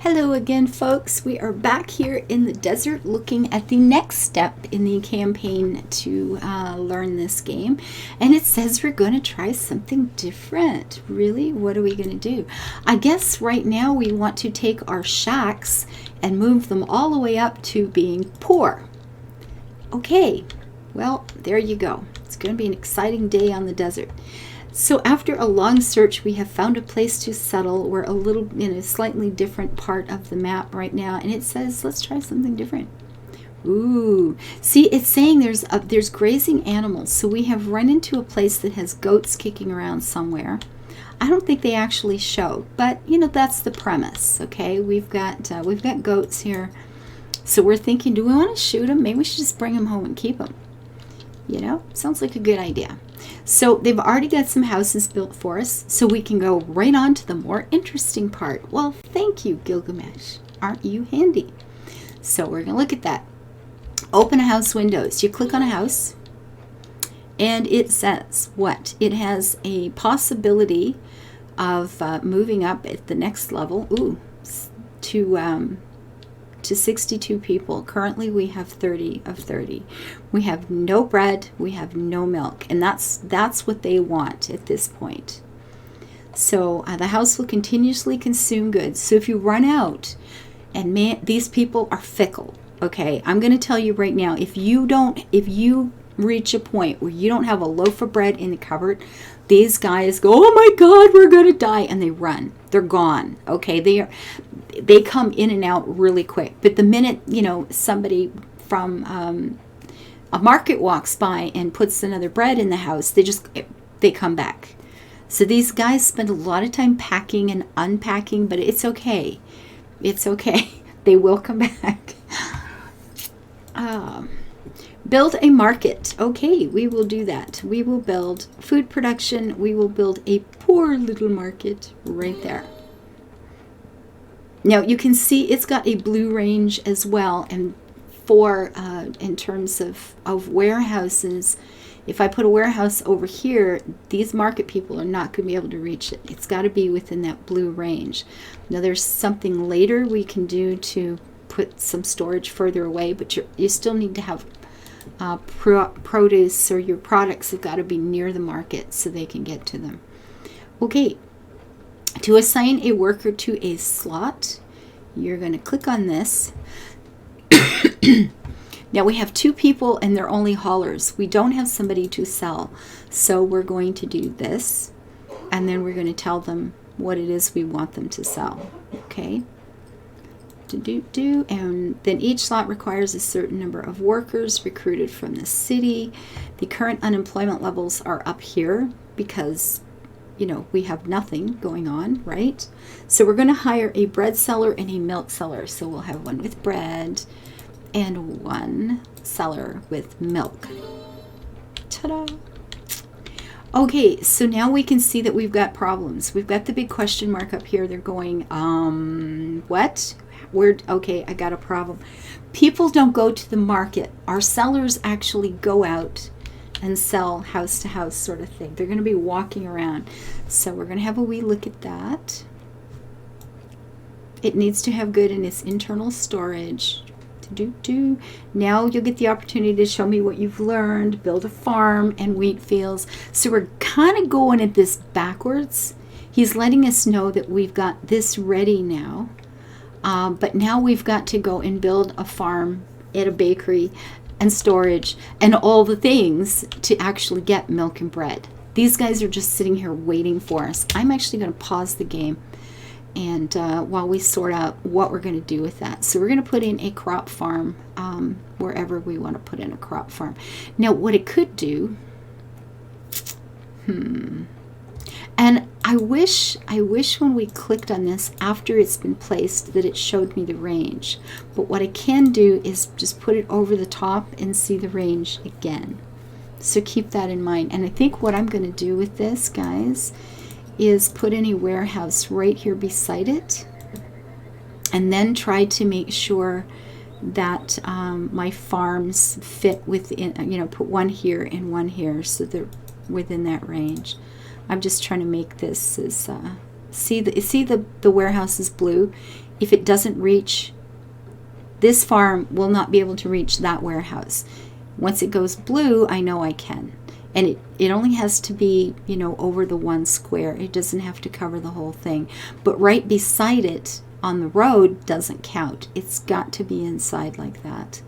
Hello again, folks. We are back here in the desert looking at the next step in the campaign to learn this game. And it says we're going to try something different. Really? What are we going to do? I guess right now we want to take our shacks and move them all the way up to being poor. Okay, well, there you go. It's going to be an exciting day on the desert. So after a long search, we have found a place to settle. We're a little in a slightly different part of the map right now, and it says, let's try something different. Ooh, see, it's saying there's grazing animals. So we have run into a place that has goats kicking around somewhere. I don't think they actually show, but you know, that's the premise. Okay, we've got goats here. So we're thinking, do we want to shoot them? Maybe we should just bring them home and keep them. You know, sounds like a good idea. So they've already got some houses built for us, so we can go right on to the more interesting part. Well, thank you, Gilgamesh. Aren't you handy? So we're going to look at that. Open a house windows. You click on a house, and it says what? It has a possibility of moving up at the next level. Ooh, to 62 people. Currently we have 30 of 30. We have no bread, we have no milk, and that's what they want at this point. So the house will continuously consume goods. So if you run out, and man, these people are fickle. Okay, I'm going to tell you right now, if you reach a point where you don't have a loaf of bread in the cupboard, these guys go, oh my God, we're going to die, and they run. They're gone. Okay, they come in and out really quick. But the minute, you know, somebody from a market walks by and puts another bread in the house, they come back. So these guys spend a lot of time packing and unpacking, but it's okay. It's okay. They will come back. Build a market. Okay, we will do that. We will build food production. We will build a poor little market right there. Now you can see it's got a blue range as well, and in terms of warehouses, if I put a warehouse over here, these market people are not going to be able to reach it. It's got to be within that blue range. Now there's something later we can do to put some storage further away, but you still need to have produce, or your products have got to be near the market so they can get to them. Okay, to assign a worker to a slot, you're going to click on this. Now we have two people and they're only haulers. We don't have somebody to sell, so we're going to do this, and then we're going to tell them what it is we want them to sell. Okay, and then each slot requires a certain number of workers recruited from the city. The current unemployment levels are up here because, you know, we have nothing going on, right? So we're going to hire a bread seller and a milk seller. So we'll have one with bread and one seller with milk. Ta-da! Okay, so now we can see that we've got problems. We've got the big question mark up here. They're going, what? Okay, I got a problem. People don't go to the market. Our sellers actually go out and sell house to house sort of thing. They're going to be walking around. So we're going to have a wee look at that. It needs to have good in its internal storage. Now you'll get the opportunity to show me what you've learned. Build a farm and wheat fields. So we're kind of going at this backwards. He's letting us know that we've got this ready now. But now we've got to go and build a farm at a bakery and storage and all the things to actually get milk and bread. These guys are just sitting here waiting for us. I'm actually going to pause the game and while we sort out what we're going to do with that. So we're going to put in a crop farm wherever we want to put in a crop farm. Now what it could do, and I wish when we clicked on this after it's been placed that it showed me the range. But what I can do is just put it over the top and see the range again. So keep that in mind. And I think what I'm going to do with this, guys, is put in a warehouse right here beside it. And then try to make sure that my farms fit within, you know, put one here and one here so they're within that range. I'm just trying to make this as See the warehouse is blue. If it doesn't reach, this farm will not be able to reach that warehouse. Once it goes blue, I know I can. And it only has to be, you know, over the 1 square. It doesn't have to cover the whole thing. But right beside it on the road doesn't count. It's got to be inside like that.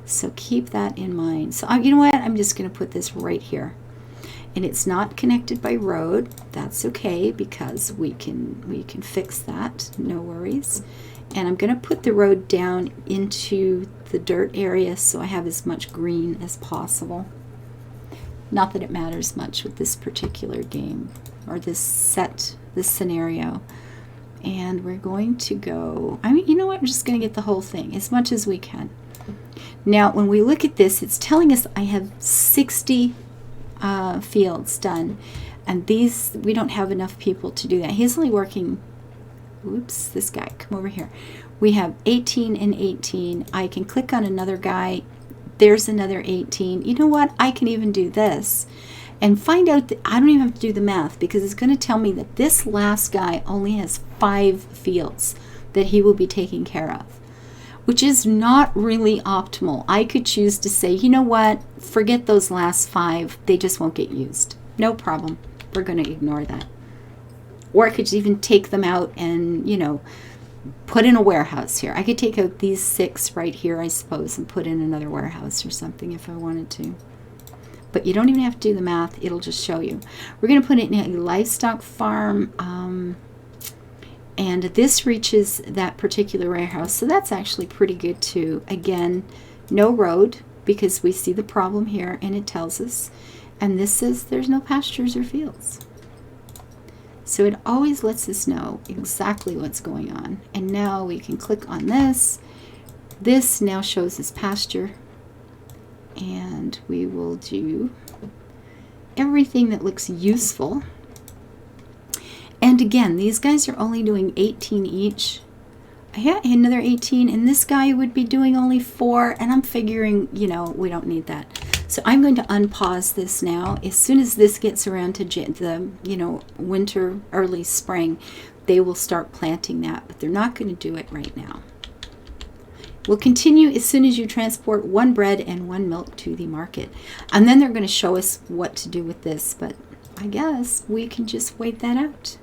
So keep that in mind. So you know what? I'm just going to put this right here. And it's not connected by road. That's okay, because we can fix that. No worries. And I'm going to put the road down into the dirt area so I have as much green as possible. Not that it matters much with this particular game or this scenario. And we're going to go, you know what? I'm just going to get the whole thing as much as we can. Now, when we look at this, it's telling us I have 60 fields done. And these, we don't have enough people to do that. He's only working, oops, this guy, come over here. We have 18 and 18. I can click on another guy. There's another 18. You know what? I can even do this and find out that I don't even have to do the math, because it's going to tell me that this last guy only has 5 fields that he will be taking care of, which is not really optimal. I could choose to say, you know what? Forget those last 5. They just won't get used. No problem. We're going to ignore that. Or I could even take them out and, you know, put in a warehouse here. I could take out these 6 right here, I suppose, and put in another warehouse or something if I wanted to. But you don't even have to do the math. It'll just show you. We're going to put it in a livestock farm, and this reaches that particular warehouse. So that's actually pretty good too. Again, no road, because we see the problem here and it tells us. And this says there's no pastures or fields. So it always lets us know exactly what's going on. And now we can click on this. This now shows us pasture. And we will do everything that looks useful. And again, these guys are only doing 18 each. Yeah, another 18. And this guy would be doing only 4. And I'm figuring, you know, we don't need that. So I'm going to unpause this now. As soon as this gets around to the, you know, winter, early spring, they will start planting that, but they're not going to do it right now. We'll continue as soon as you transport 1 bread and 1 milk to the market. And then they're going to show us what to do with this, but I guess we can just wait that out.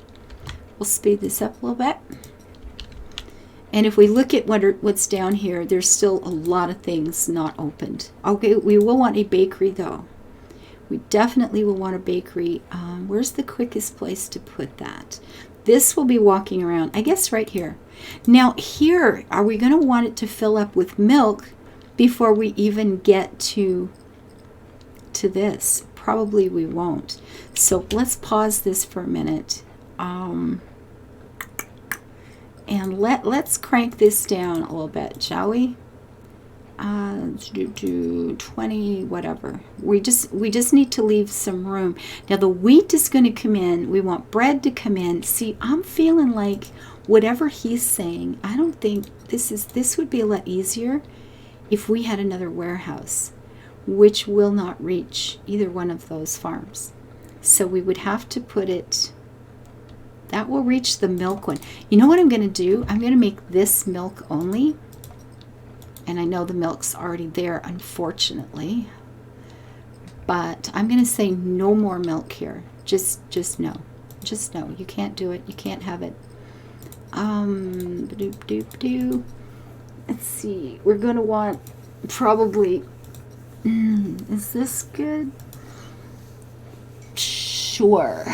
We'll speed this up a little bit. And if we look at what's down here, there's still a lot of things not opened. Okay, we will want a bakery though. We definitely will want a bakery. Where's the quickest place to put that? This will be walking around, I guess right here. Now here, are we going to want it to fill up with milk before we even get to this? Probably we won't. So let's pause this for a minute. And let's crank this down a little bit, shall we? Do 20, whatever. We just need to leave some room. Now the wheat is going to come in. We want bread to come in. See, I'm feeling like whatever he's saying, I don't think this would be a lot easier if we had another warehouse, which will not reach either one of those farms. So we would have to put it. That will reach the milk one. You know what I'm going to do? I'm going to make this milk only. And I know the milk's already there, unfortunately. But I'm going to say no more milk here. Just no. Just no. You can't do it. You can't have it. Let's see. We're going to want probably... is this good? Sure.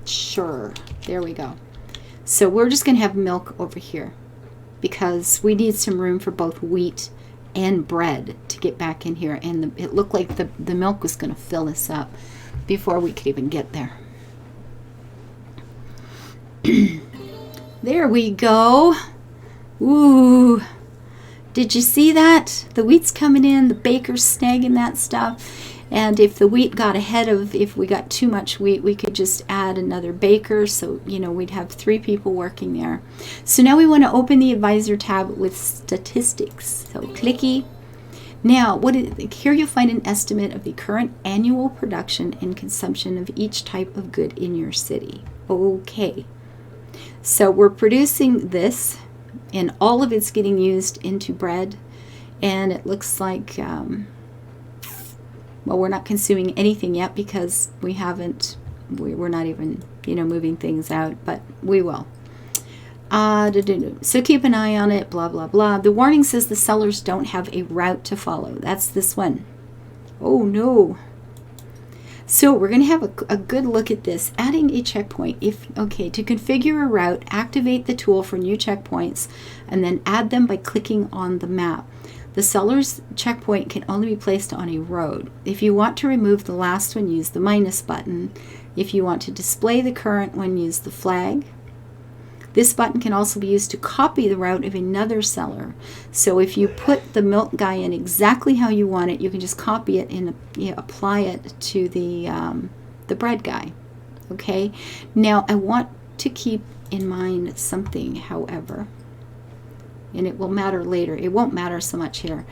Sure. There we go. So we're just going to have milk over here because we need some room for both wheat and bread to get back in here. And it looked like the milk was going to fill us up before we could even get there. There we go. Ooh. Did you see that? The wheat's coming in. The baker's snagging that stuff. And if the wheat got ahead of, if we got too much wheat, we could just add another baker. So, you know, we'd have 3 people working there. So now we want to open the advisor tab with statistics. So clicky. Now, here you'll find an estimate of the current annual production and consumption of each type of good in your city. Okay. So we're producing this, and all of it's getting used into bread. And it looks like, well, we're not consuming anything yet because we're not even, moving things out, but we will. So keep an eye on it, blah, blah, blah. The warning says the sellers don't have a route to follow. That's this one. Oh, no. So we're going to have a good look at this. Adding a checkpoint. To configure a route, activate the tool for new checkpoints, and then add them by clicking on the map. The seller's checkpoint can only be placed on a road. If you want to remove the last one, use the minus button. If you want to display the current one, use the flag. This button can also be used to copy the route of another seller. So if you put the milk guy in exactly how you want it, you can just copy it and apply it to the bread guy. Okay? Now, I want to keep in mind something, however, and it will matter later. It won't matter so much here.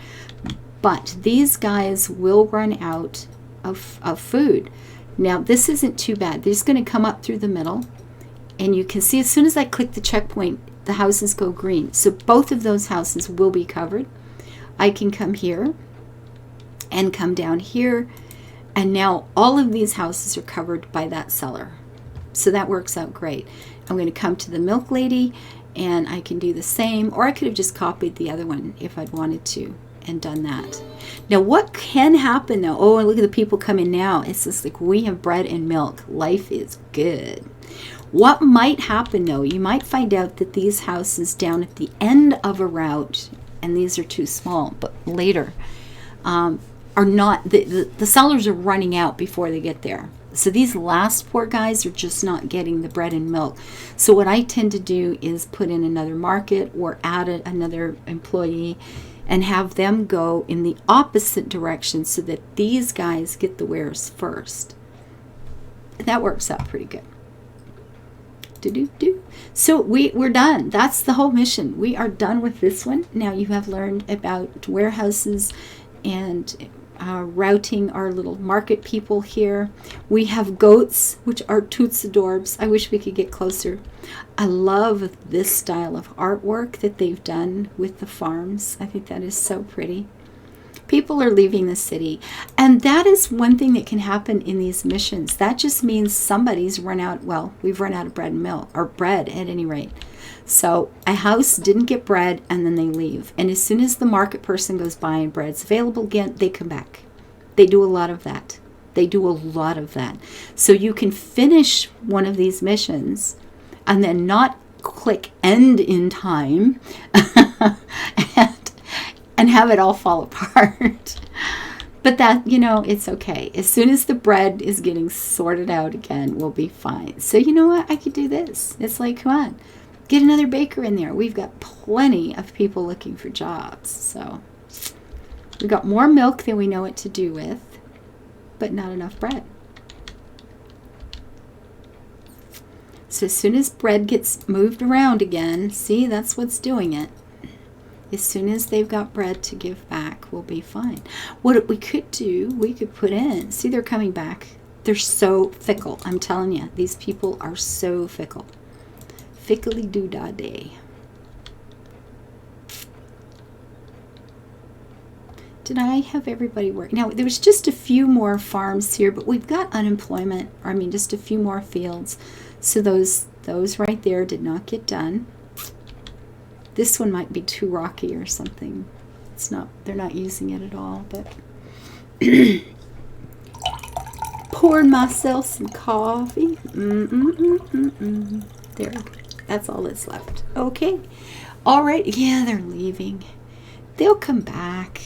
But these guys will run out of food. Now, this isn't too bad. They're just going to come up through the middle. And you can see as soon as I click the checkpoint, the houses go green. So both of those houses will be covered. I can come here and come down here. And now all of these houses are covered by that seller. So that works out great. I'm going to come to the milk lady and I can do the same. Or I could have just copied the other one if I'd wanted to and done that. Now what can happen though? Oh, and look at the people coming now. It's just like we have bread and milk. Life is good. What might happen though, you might find out that these houses down at the end of a route, and these are too small, but later, are not, the sellers are running out before they get there. So these last poor guys are just not getting the bread and milk. So what I tend to do is put in another market or add another employee and have them go in the opposite direction so that these guys get the wares first. That works out pretty good. So we're done. That's the whole mission. We are done with this one. Now you have learned about warehouses and routing our little market people here. We have goats, which are toots adorbs. I wish we could get closer. I love this style of artwork that they've done with the farms. I think that is so pretty. People are leaving the city, and that is one thing that can happen in these missions. That just means somebody's run out. Well, we've run out of bread and milk, or bread at any rate. So a house didn't get bread, and then they leave. And as soon as the market person goes by and bread's available again, they come back. They do a lot of that. So you can finish one of these missions and then not click end in time and have it all fall apart. But that, it's okay. As soon as the bread is getting sorted out again, we'll be fine. So you know what? I could do this. It's like, come on, get another baker in there. We've got plenty of people looking for jobs. So we've got more milk than we know what to do with, but not enough bread. So as soon as bread gets moved around again, see, that's what's doing it. As soon as they've got bread to give back, we'll be fine. What we could do, we could put in, see, they're coming back. They're so fickle. I'm telling you, these people are so fickle. Fickly doo-dah day. Did I have everybody work? Now, there was just a few more farms here, but we've got unemployment, just a few more fields. So those right there did not get done. This one might be too rocky or something. They're not using it at all, but poured myself some coffee. There, that's all that's left. Okay. All right. Yeah, they're leaving. They'll come back.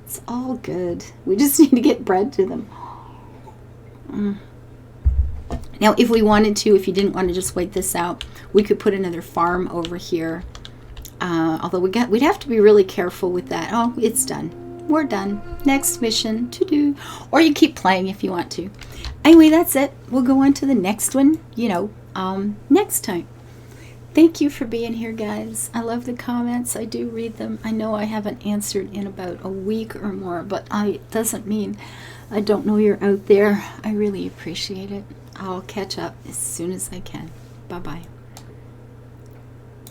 It's all good. We just need to get bread to them. Now, if we wanted to, if you didn't want to just wait this out, we could put another farm over here. Although we'd have to be really careful with that. Oh, it's done. We're done. Next mission to do. Or you keep playing if you want to. Anyway, that's it. We'll go on to the next one, next time. Thank you for being here, guys. I love the comments. I do read them. I know I haven't answered in about a week or more, but it doesn't mean I don't know you're out there. I really appreciate it. I'll catch up as soon as I can. Bye-bye.